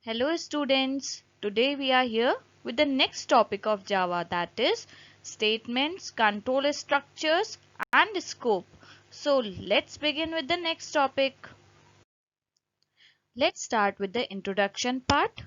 Hello students, today we are here with the next topic of Java, that is statements, control structures and scope. So let's begin with the next topic. Let's start with the introduction part.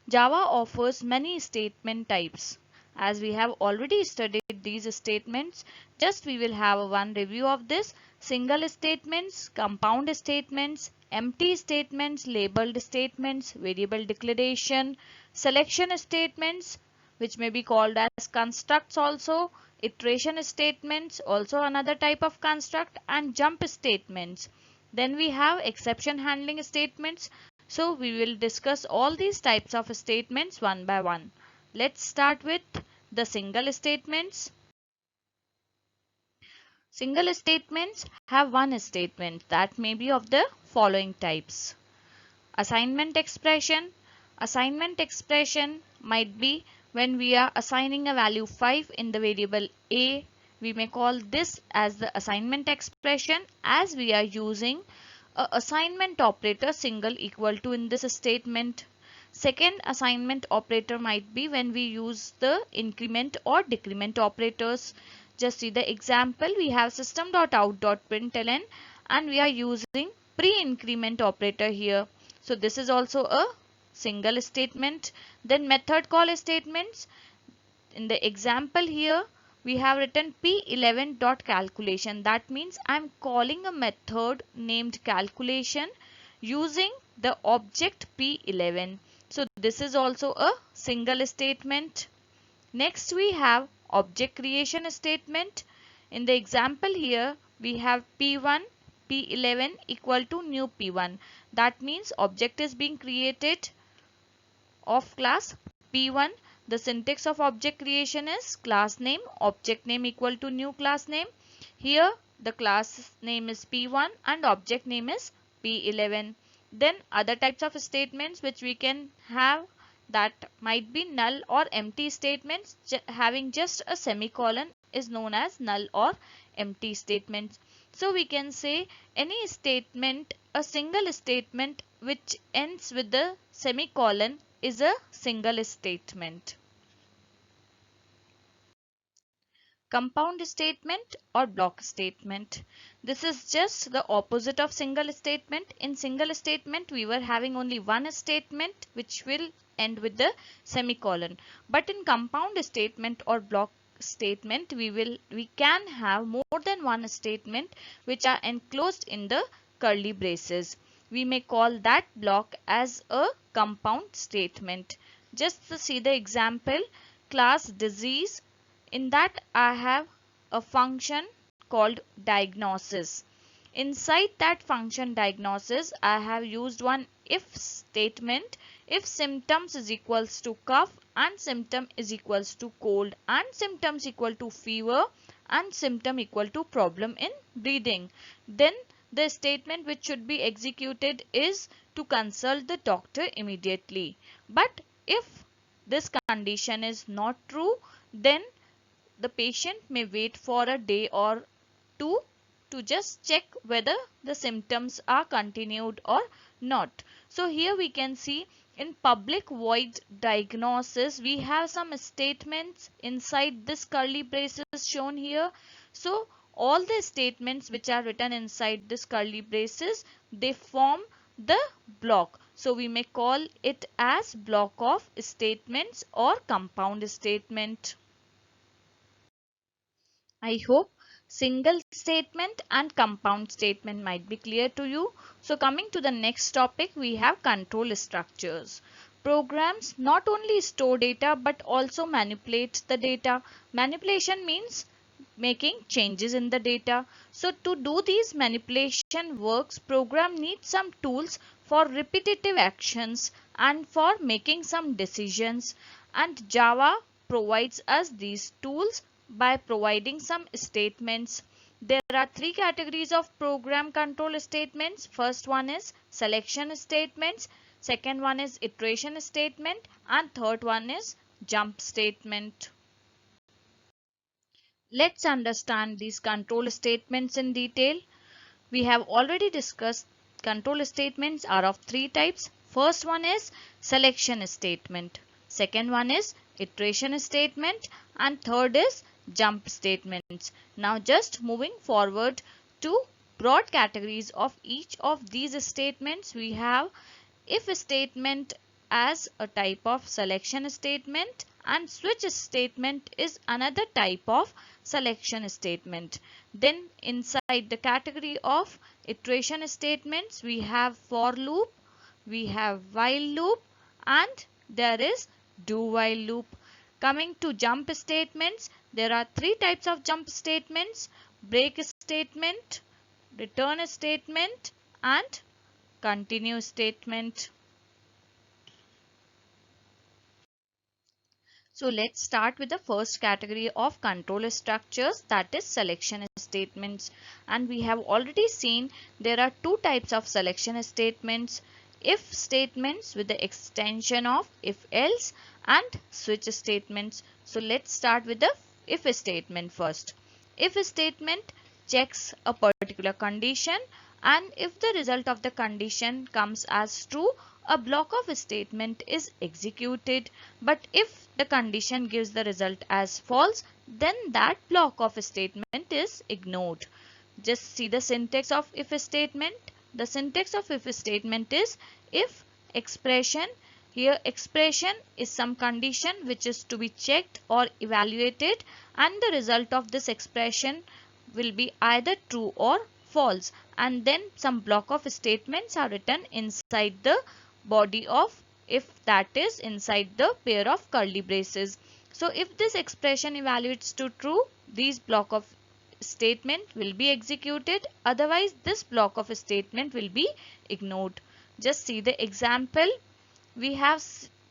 Java offers many statement types. As we have already studied these statements, just we will have one review of this. Single statements, compound statements, empty statements, labeled statements, variable declaration, selection statements, which may be called as constructs also, iteration statements, also another type of construct, and jump statements. Then we have exception handling statements. So we will discuss all these types of statements one by one. Let's start with the single statements. Single statements have one statement that may be of the following types. Assignment expression. Assignment expression might be when we are assigning a value 5 in the variable a. We may call this as the assignment expression as we are using a assignment operator single equal to in this statement. Second assignment operator might be when we use the increment or decrement operators. Just see the example. We have system.out.println and we are using pre-increment operator here. So this is also a single statement. Then method call statements. In the example here, we have written p11.calculation. That means I am calling a method named calculation using the object p11. So this is also a single statement. Next we have object creation statement. In the example here, we have p1 p11 equal to new p1. That means object is being created of class p1. The syntax of object creation is class name, object name equal to new class name. Here the class name is p1 and object name is p11. Then other types of statements which we can have, that might be null or empty statements. Having just a semicolon is known as null or empty statements. So we can say any statement, a single statement which ends with the semicolon is a single statement. Compound statement or block statement. This is just the opposite of single statement. In single statement, we were having only one statement which will end with the semicolon. But in compound statement or block statement, we can have more than one statement which are enclosed in the curly braces. We may call that block as a compound statement. Just to see the example, class disease. In that I have a function called diagnosis. Inside that function diagnosis, I have used one if statement. If symptoms is equals to cough and symptom is equals to cold and symptoms equal to fever and symptom equal to problem in breathing, then the statement which should be executed is to consult the doctor immediately. But if this condition is not true, then the patient may wait for a day or two to just check whether the symptoms are continued or not. So here we can see in public void diagnosis, we have some statements inside this curly braces shown here. So all the statements which are written inside this curly braces, they form the block. So we may call it as block of statements or compound statement. I hope single statement and compound statement might be clear to you. So coming to the next topic, we have control structures. Programs not only store data but also manipulate the data. Manipulation means making changes in the data. So to do these manipulation works, program needs some tools for repetitive actions and for making some decisions, and Java provides us these tools by providing some statements. There are three categories of program control statements. First one is selection statements, second one is iteration statement, and third one is jump statement. Let's understand these control statements in detail. We have already discussed control statements are of three types: First one is selection statement, second one is iteration statement, and third is jump statements. Now just moving forward to broad categories of each of these statements, we have if statement as a type of selection statement, and switch statement is another type of selection statement. Then inside the category of iteration statements, we have for loop, we have while loop, and there is do while loop. Coming to jump statements, there are three types of jump statements: break statement, return statement, and continue statement. So let's start with the first category of control structures, that is selection statements. And we have already seen there are two types of selection statements: if statements with the extension of if else, and switch statements. So let's start with the if statement first. If statement checks a particular condition, and if the result of the condition comes as true, a block of statement is executed. But if the condition gives the result as false, then that block of statement is ignored. Just see the syntax of if statement. The syntax of if statement is if expression. Here expression is some condition which is to be checked or evaluated, and the result of this expression will be either true or false, and then some block of statements are written inside the body of if, that is inside the pair of curly braces. So if this expression evaluates to true, these block of statement will be executed, otherwise this block of statement will be ignored. Just see the example. We have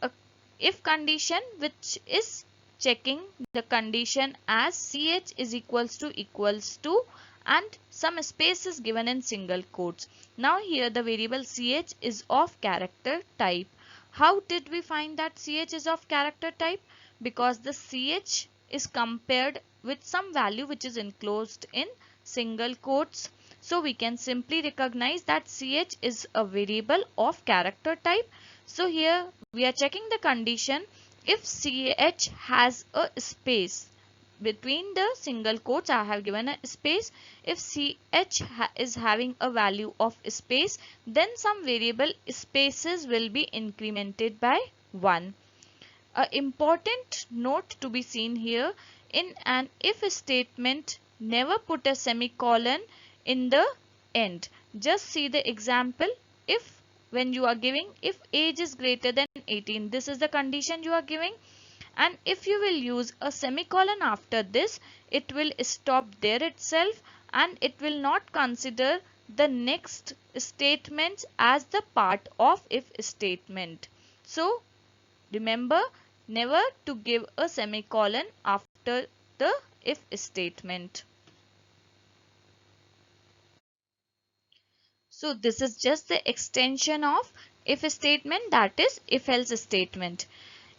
a if condition which is checking the condition as ch is equals to and some space is given in single quotes. Now here the variable ch is of character type. How did we find that ch is of character type? Because the ch is compared with some value which is enclosed in single quotes. So we can simply recognize that ch is a variable of character type. So here we are checking the condition if ch has a space. Between the single quotes I have given a space. If ch is having a value of space, then some variable spaces will be incremented by 1. An important note to be seen here: in an if statement, never put a semicolon in the end. Just see the example. If when you are giving if age is greater than 18, this is the condition you are giving, and if you will use a semicolon after this, it will stop there itself and it will not consider the next statements as the part of if statement. So remember never to give a semicolon after the if statement. So this is just the extension of if statement, that is if else statement.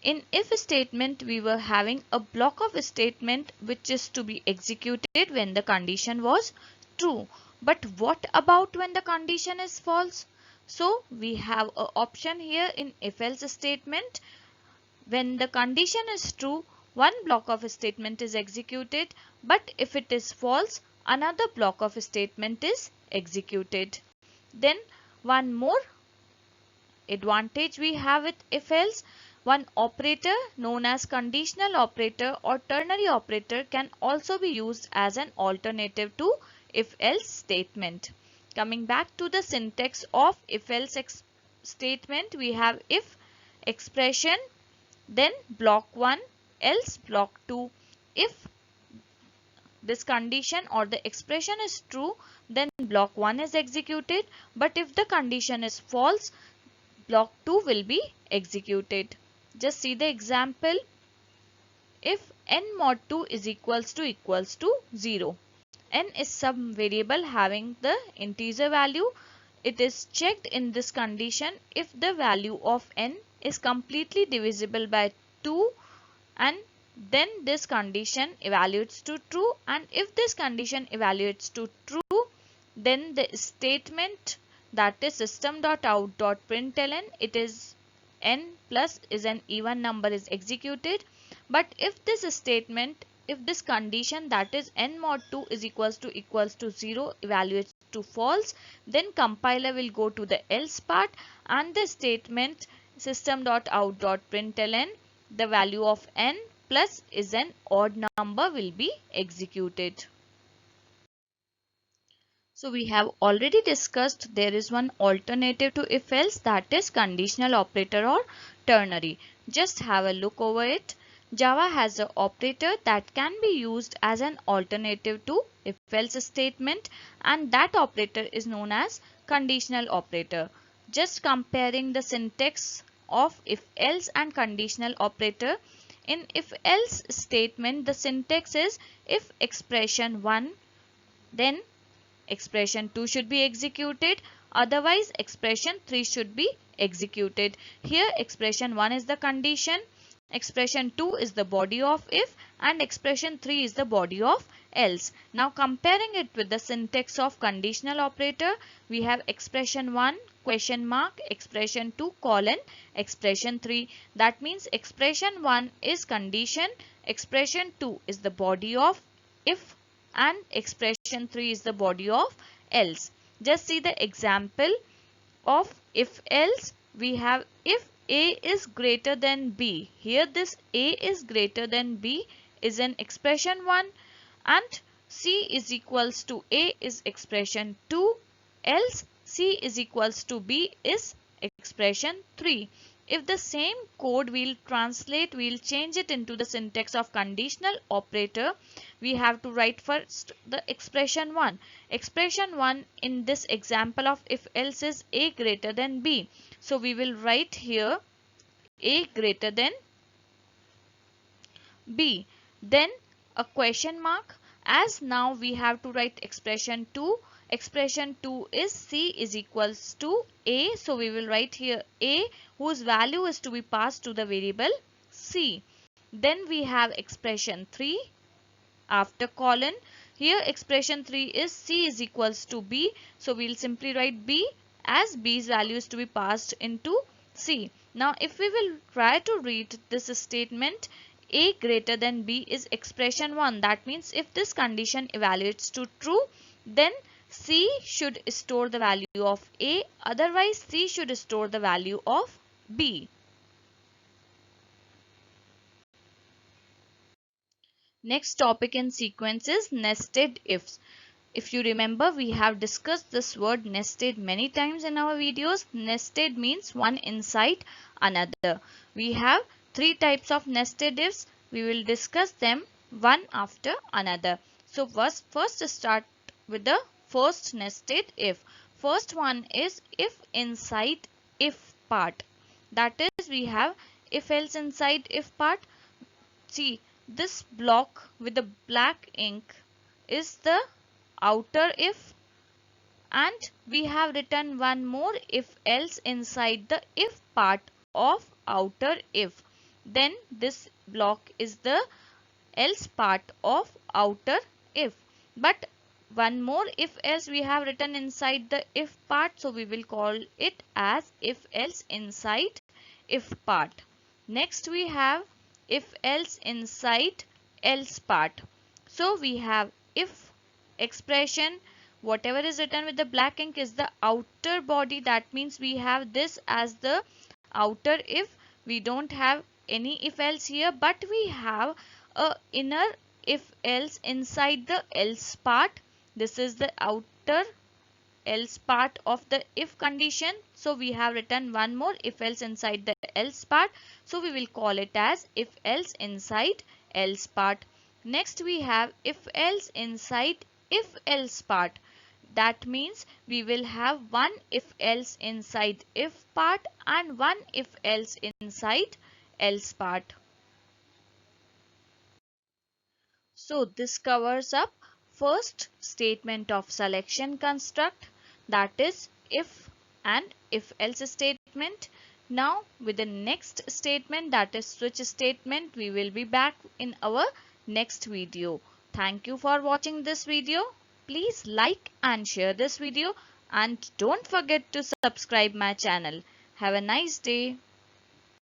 In if statement, we were having a block of statement which is to be executed when the condition was true. But what about when the condition is false? So we have an option here in if else statement. When the condition is true, one block of statement is executed, but if it is false, another block of statement is executed. Then one more advantage we have with if else: one operator known as conditional operator or ternary operator can also be used as an alternative to if else statement. Coming back to the syntax of if else statement, we have if expression, then block 1, else block 2. If this condition or the expression is true, then block 1 is executed, but if the condition is false, block 2 will be executed. Just see the example. If n mod 2 is equals to 0. N is some variable having the integer value. It is checked in this condition if the value of n is completely divisible by 2, and then this condition evaluates to true, and if this condition evaluates to true, then the statement that is system.out.println, it is n plus is an even number is executed. But if this statement, if this condition, that is n mod 2 is equals to 0 evaluates to false, then compiler will go to the else part, and the statement system.out.println, the value of n plus is an odd number will be executed. So we have already discussed there is one alternative to if else, that is conditional operator or ternary. Just have a look over it. Java has an operator that can be used as an alternative to if else statement, and that operator is known as conditional operator. Just comparing the syntax of if else and conditional operator. In if else statement, the syntax is if expression 1, then expression 2 should be executed, otherwise expression 3 should be executed. Here expression 1 is the condition, expression 2 is the body of if, and expression 3 is the body of else. Now comparing it with the syntax of conditional operator, we have expression 1 question mark, expression 2 colon, expression 3. That means expression 1 is condition, expression 2 is the body of if, and expression 3 is the body of else. Just see the example of if else. We have if A is greater than B. Here this A is greater than B is an expression 1, and C is equals to A is expression 2, else C is equals to B is expression 3. If the same code we'll translate, we'll change it into the syntax of conditional operator. We have to write first the expression 1. Expression 1 in this example of if else is A greater than B. So we will write here A greater than B. Then a question mark, as now we have to write expression 2. Expression 2 is C is equals to A. So we will write here A, whose value is to be passed to the variable C. Then we have expression 3 after colon. Here expression 3 is C is equals to B. So we will simply write B, as B's value is to be passed into C. Now if we will try to read this statement, A greater than B is expression 1. That means if this condition evaluates to true, then C should store the value of A, otherwise C should store the value of B. Next topic in sequence is nested ifs. If you remember, we have discussed this word nested many times in our videos. Nested means one inside another. We have three types of nested ifs. We will discuss them one after another. So first start with the first nested if. First one is if inside if part. That is, we have if else inside if part. See, this block with the black ink is the outer if, and we have written one more if else inside the if part of outer if. Then this block is the else part of outer if. But one more if else we have written inside the if part, so we will call it as if else inside if part. Next we have if else inside else part. So we have if expression, whatever is written with the black ink is the outer body. That means we have this as the outer if. We don't have any if else here, but we have a inner if else inside the else part. This is the outer else part of the if condition. So we have written one more if else inside the else part. So we will call it as if else inside else part. Next we have if else inside if else part. That means we will have one if else inside if part and one if else inside else part. So this covers up first statement of selection construct, that is if and if else statement. Now with the next statement, that is switch statement, we will be back in our next video. Thank you for watching this video. Please like and share this video and don't forget to subscribe my channel. Have a nice day.